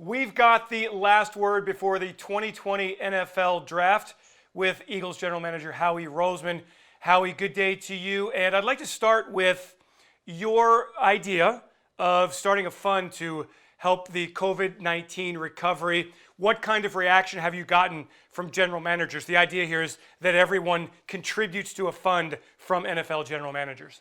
We've got the last word before the 2020 NFL Draft with Eagles General Manager Howie Roseman. Howie, good day to you. And I'd like to start with your idea of starting a fund to help the COVID-19 recovery. What kind of reaction have you gotten from general managers? The idea here is that everyone contributes to a fund from NFL general managers.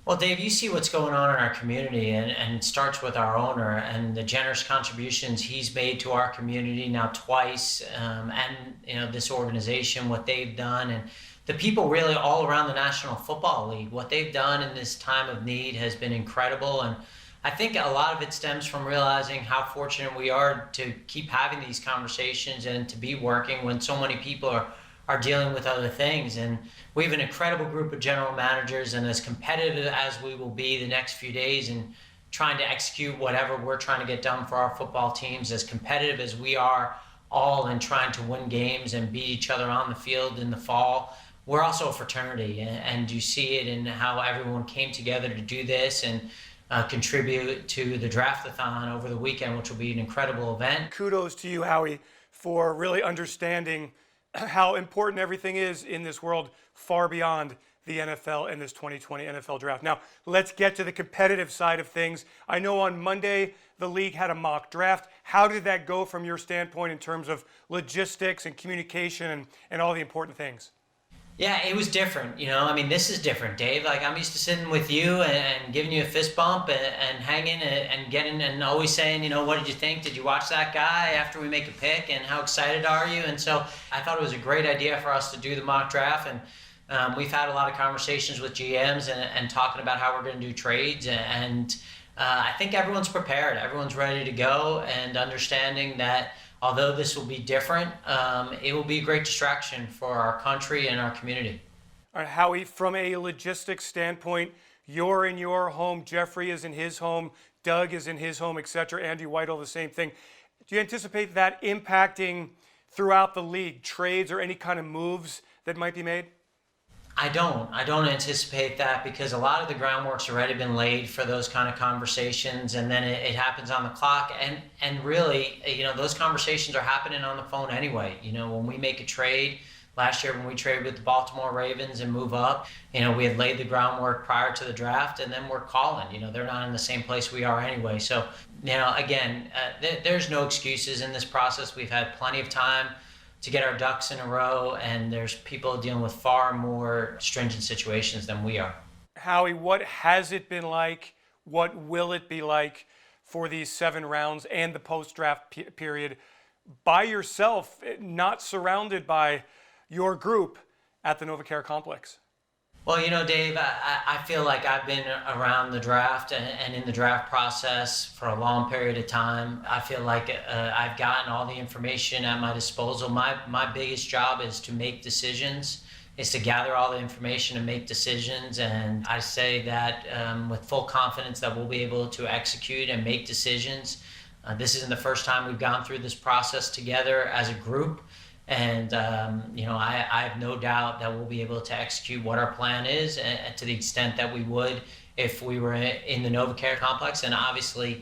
Well, Dave, you see what's going on in our community, and it starts with our owner and the generous contributions he's made to our community now twice, and this organization, what they've done, and the people really all around the National Football League, what they've done in this time of need has been incredible. And I think a lot of it stems from realizing how fortunate we are to keep having these conversations and to be working when so many people are dealing with other things. And we have an incredible group of general managers, and as competitive as we will be the next few days in trying to execute whatever we're trying to get done for our football teams, as competitive as we are all in trying to win games and beat each other on the field in the fall, we're also a fraternity. And you see it in how everyone came together to do this and contribute to the Draftathon over the weekend, which will be an incredible event. Kudos to you, Howie, for really understanding how important everything is in this world far beyond the NFL and this 2020 NFL Draft. Now, let's get to the competitive side of things. I know on Monday, the league had a mock draft. How did that go from your standpoint in terms of logistics and communication and all the important things? Yeah, it was different. This is different, Dave. Like, I'm used to sitting with you and giving you a fist bump and hanging and getting and always saying, what did you think? Did you watch that guy after we make a pick? And how excited are you? And so I thought it was a great idea for us to do the mock draft. And we've had a lot of conversations with GMs and talking about how we're going to do trades. And I think everyone's prepared. Everyone's ready to go and understanding that although this will be different, it will be a great distraction for our country and our community. All right, Howie, from a logistics standpoint, you're in your home, Jeffrey is in his home, Doug is in his home, etc. Andy Whitehall, the same thing. Do you anticipate that impacting throughout the league, trades or any kind of moves that might be made? I don't anticipate that, because a lot of the groundwork's already been laid for those kind of conversations, and then it happens on the clock. And really, those conversations are happening on the phone anyway. When we make a trade, last year when we traded with the Baltimore Ravens and move up, we had laid the groundwork prior to the draft, and then we're calling. They're not in the same place we are anyway. So, again, there's no excuses in this process. We've had plenty of time to get our ducks in a row, and there's people dealing with far more stringent situations than we are. Howie, what has it been like? What will it be like for these 7 rounds and the post-draft period by yourself, not surrounded by your group at the NovaCare complex? Well, Dave, I feel like I've been around the draft and in the draft process for a long period of time. I feel like I've gotten all the information at my disposal. My biggest job is to make decisions, is to gather all the information and make decisions. And I say that with full confidence that we'll be able to execute and make decisions. This isn't the first time we've gone through this process together as a group. And, I have no doubt that we'll be able to execute what our plan is to the extent that we would if we were in the NovaCare complex. And obviously,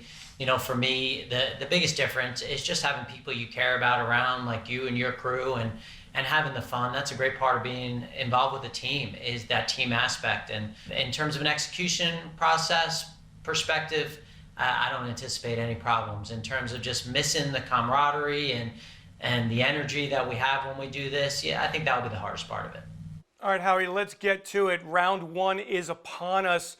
for me, the biggest difference is just having people you care about around, like you and your crew, and having the fun. That's a great part of being involved with a team, is that team aspect. And in terms of an execution process perspective, I don't anticipate any problems. In terms of just missing the camaraderie and the energy that we have when we do this, I think that will be the hardest part of it. All right, Howie, let's get to it. Round 1 is upon us.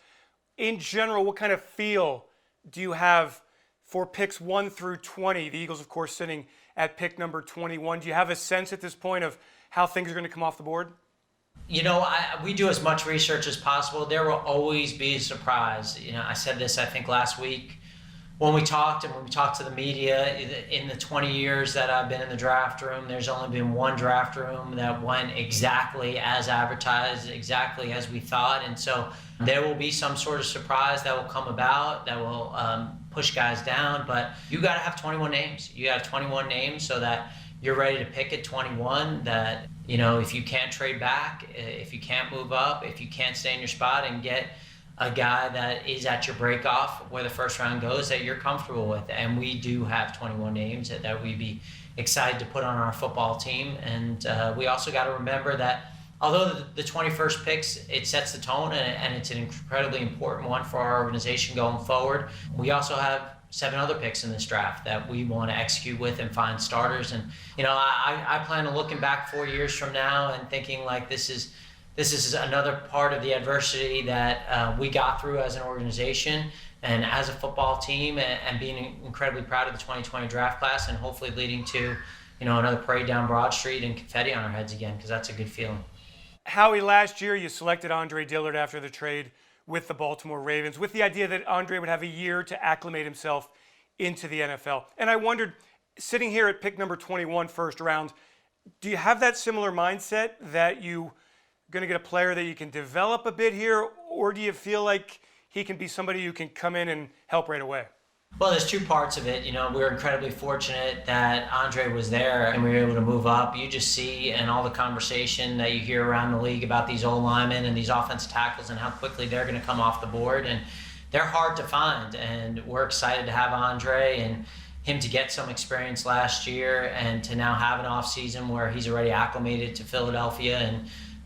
In general, what kind of feel do you have for picks 1 through 20? The Eagles, of course, sitting at pick number 21. Do you have a sense at this point of how things are going to come off the board? We do as much research as possible. There will always be a surprise. I said this, I think, last week when we talked to the media. In the 20 years that I've been in the draft room, there's only been one draft room that went exactly as advertised, exactly as we thought. And so there will be some sort of surprise that will come about that will push guys down. But you got to have 21 names. You got 21 names so that you're ready to pick at 21, that, if you can't trade back, if you can't move up, if you can't stay in your spot and get a guy that is at your breakoff where the first round goes that you're comfortable with. And we do have 21 names that we'd be excited to put on our football team. And we also got to remember that although the 21st picks, it sets the tone and it's an incredibly important one for our organization going forward. We also have 7 other picks in this draft that we want to execute with and find starters. And, I plan on looking back 4 years from now and thinking like this is another part of the adversity that we got through as an organization and as a football team, and being incredibly proud of the 2020 draft class, and hopefully leading to, another parade down Broad Street and confetti on our heads again, because that's a good feeling. Howie, last year you selected Andre Dillard after the trade with the Baltimore Ravens, with the idea that Andre would have a year to acclimate himself into the NFL. And I wondered, sitting here at pick number 21, first round, do you have that similar mindset that you're going to get a player that you can develop a bit here, or do you feel like he can be somebody who can come in and help right away? Well, there's 2 parts of it. We were incredibly fortunate that Andre was there and we were able to move up. You just see in all the conversation that you hear around the league about these old linemen and these offensive tackles and how quickly they're going to come off the board. And they're hard to find. And we're excited to have Andre and him to get some experience last year and to now have an off season where he's already acclimated to Philadelphia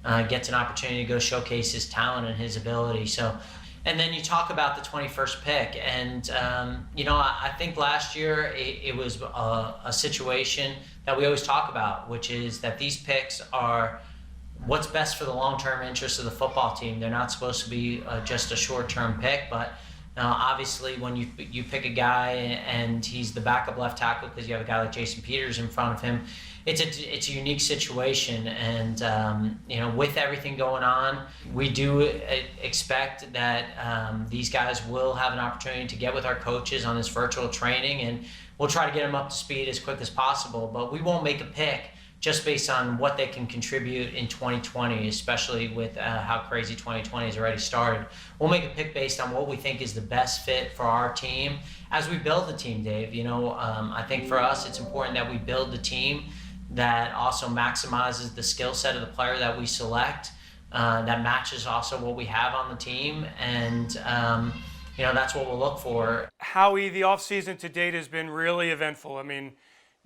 and gets an opportunity to go showcase his talent and his ability. So. And then you talk about the 21st pick, and I think last year it was a situation that we always talk about, which is that these picks are what's best for the long-term interests of the football team. They're not supposed to be just a short-term pick, but obviously when you pick a guy and he's the backup left tackle because you have a guy like Jason Peters in front of him, it's a unique situation. And with everything going on, we do expect that these guys will have an opportunity to get with our coaches on this virtual training, and we'll try to get them up to speed as quick as possible. But we won't make a pick just based on what they can contribute in 2020, especially with how crazy 2020 has already started. We'll make a pick based on what we think is the best fit for our team as we build the team, Dave. I think for us, it's important that we build the team that also maximizes the skill set of the player that we select, that matches also what we have on the team, and that's what we'll look for. Howie, the offseason to date has been really eventful. I mean,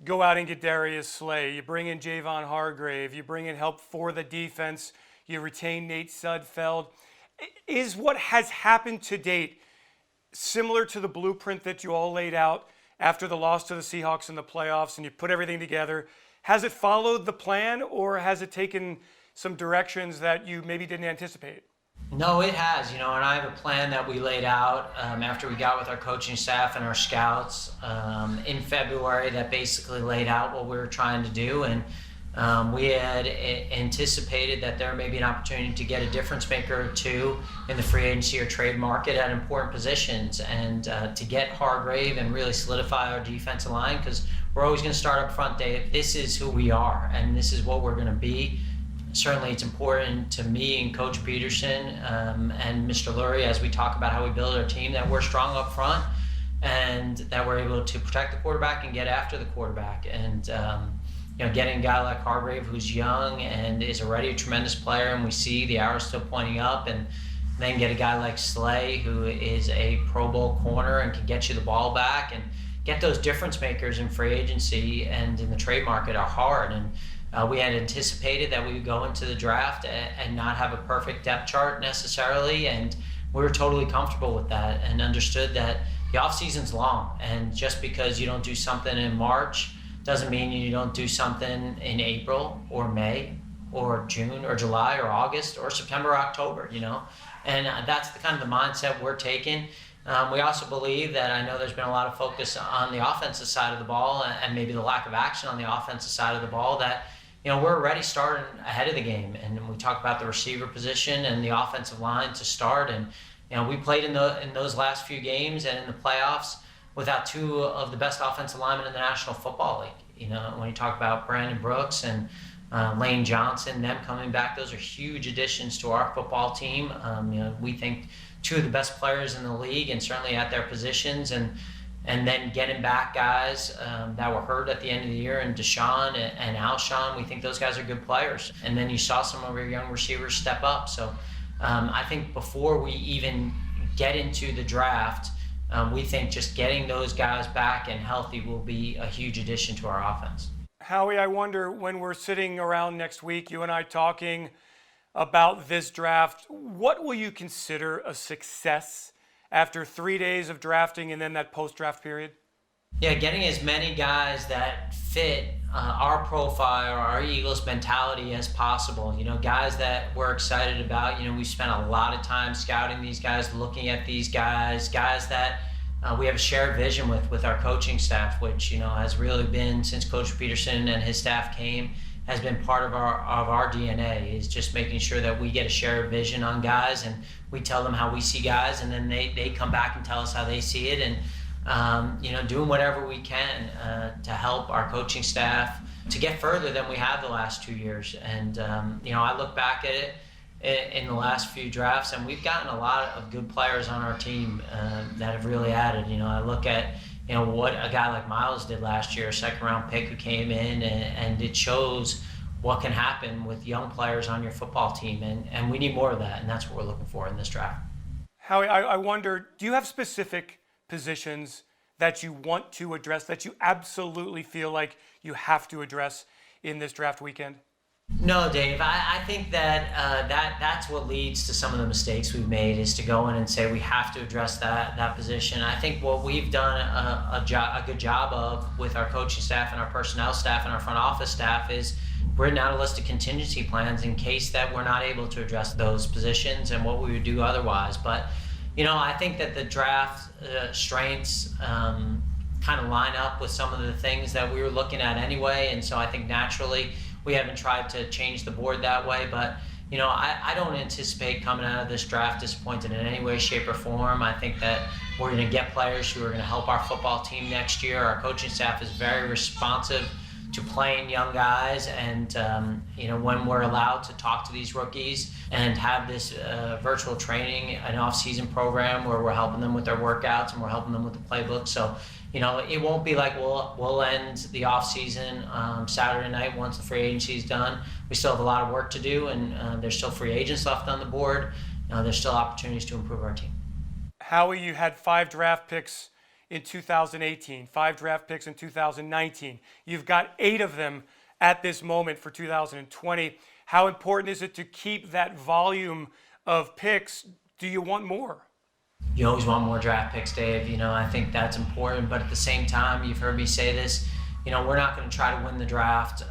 go out and get Darius Slay, you bring in Javon Hargrave, you bring in help for the defense, you retain Nate Sudfeld. Is what has happened to date similar to the blueprint that you all laid out after the loss to the Seahawks in the playoffs and you put everything together? Has it followed the plan, or has it taken some directions that you maybe didn't anticipate? No, it has, and I have a plan that we laid out after we got with our coaching staff and our scouts in February that basically laid out what we were trying to do. And we had anticipated that there may be an opportunity to get a difference maker or two in the free agency or trade market at important positions, and to get Hargrave and really solidify our defensive line, because we're always going to start up front, Dave. This is who we are, and this is what we're going to be. Certainly it's important to me and Coach Peterson and Mr. Lurie as we talk about how we build our team that we're strong up front and that we're able to protect the quarterback and get after the quarterback. And getting a guy like Hargrave who's young and is already a tremendous player, and we see the arrows still pointing up, and then get a guy like Slay who is a Pro Bowl corner and can get you the ball back, and get those difference makers in free agency and in the trade market are hard. And we had anticipated that we would go into the draft and not have a perfect depth chart necessarily, and we were totally comfortable with that and understood that the offseason's long, and just because you don't do something in March doesn't mean you don't do something in April or May or June or July or August or September or October, and that's the kind of the mindset we're taking. We also believe that, I know there's been a lot of focus on the offensive side of the ball and maybe the lack of action on the offensive side of the ball, that we're already starting ahead of the game. And we talk about the receiver position and the offensive line to start. And we played in those last few games and in the playoffs without 2 of the best offensive linemen in the National Football League. When you talk about Brandon Brooks and Lane Johnson, them coming back, those are huge additions to our football team. We think 2 of the best players in the league, and certainly at their positions, and then getting back guys that were hurt at the end of the year, and Deshaun and Alshon. We think those guys are good players. And then you saw some of our young receivers step up. So I think before we even get into the draft, we think just getting those guys back and healthy will be a huge addition to our offense. Howie, I wonder when we're sitting around next week, you and I talking about this draft, what will you consider a success after 3 days of drafting and then that post-draft period? Yeah, getting as many guys that fit our profile, our Eagles mentality as possible. Guys that we're excited about. We spent a lot of time scouting these guys, looking at these guys that we have a shared vision with our coaching staff, which has really been, since Coach Peterson and his staff came, has been part of our DNA, is just making sure that we get a shared vision on guys, and we tell them how we see guys, and then they come back and tell us how they see it, and doing whatever we can to help our coaching staff to get further than we have the last 2 years. And I look back at it in the last few drafts, and we've gotten a lot of good players on our team that have really added. I look at what a guy like Miles did last year, a second-round pick who came in, and it shows what can happen with young players on your football team, and we need more of that, and that's what we're looking for in this draft. Howie, I wonder, do you have specific positions that you want to address, that you absolutely feel like you have to address in this draft weekend? No, Dave. I think that that's what leads to some of the mistakes we've made, is to go in and say we have to address that position. I think what we've done a good job of with our coaching staff and our personnel staff and our front office staff is written out a list of contingency plans in case that we're not able to address those positions and what we would do otherwise. But I think that the draft strengths kind of line up with some of the things that we were looking at anyway, and so I think naturally we haven't tried to change the board that way. But I don't anticipate coming out of this draft disappointed in any way, shape, or form. I think that we're going to get players who are going to help our football team next year. Our coaching staff is very responsive to playing young guys, and when we're allowed to talk to these rookies and have this virtual training, an off-season program where we're helping them with their workouts and we're helping them with the playbook. So it won't be like we'll end the off-season Saturday night once the free agency is done. We still have a lot of work to do, and there's still free agents left on the board. There's still opportunities to improve our team. Howie, you had 5 draft picks in 2018, 5 draft picks in 2019. You've got 8 of them at this moment for 2020. How important is it to keep that volume of picks? Do you want more? You always want more draft picks, Dave. I think that's important, but at the same time, you've heard me say this, we're not going to try to win the draft,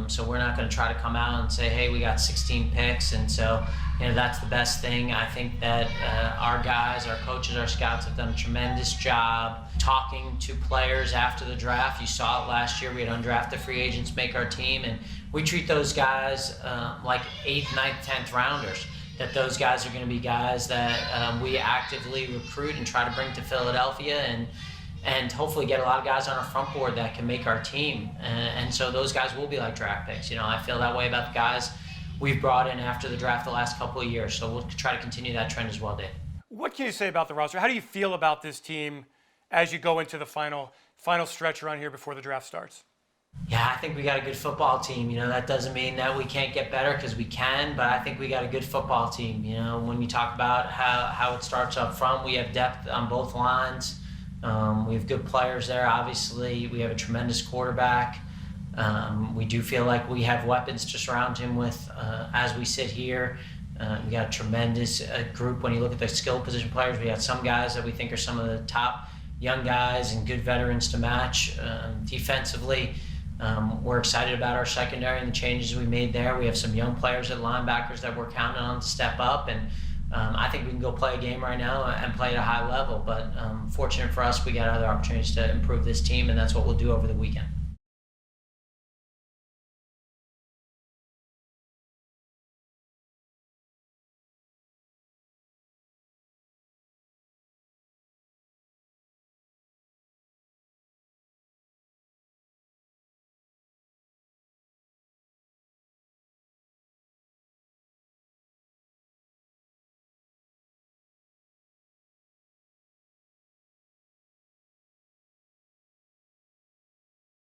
so we're not going to try to come out and say, hey, we got 16 picks, and so that's the best thing. I think that our guys, our coaches, our scouts have done a tremendous job talking to players after the draft. You saw it last year. We had undrafted free agents make our team, and we treat those guys like 8th, 9th, 10th rounders, that those guys are going to be guys that we actively recruit and try to bring to Philadelphia, and hopefully get a lot of guys on our front board that can make our team. And so those guys will be like draft picks. I feel that way about the guys we've brought in after the draft the last couple of years. So we'll try to continue that trend as well, Dave. What can you say about the roster? How do you feel about this team as you go into the final stretch around here before the draft starts? Yeah, I think we got a good football team. That doesn't mean that we can't get better, because we can, but I think we got a good football team. When you talk about how it starts up front, we have depth on both lines. We have good players there. Obviously, we have a tremendous quarterback. We do feel like we have weapons to surround him with as we sit here. We got a tremendous group. When you look at the skill position players, we got some guys that we think are some of the top young guys and good veterans to match. Defensively, we're excited about our secondary and the changes we made there. We have some young players at linebackers that we're counting on to step up, and I think we can go play a game right now and play at a high level. But fortunate for us, we got other opportunities to improve this team, and that's what we'll do over the weekend.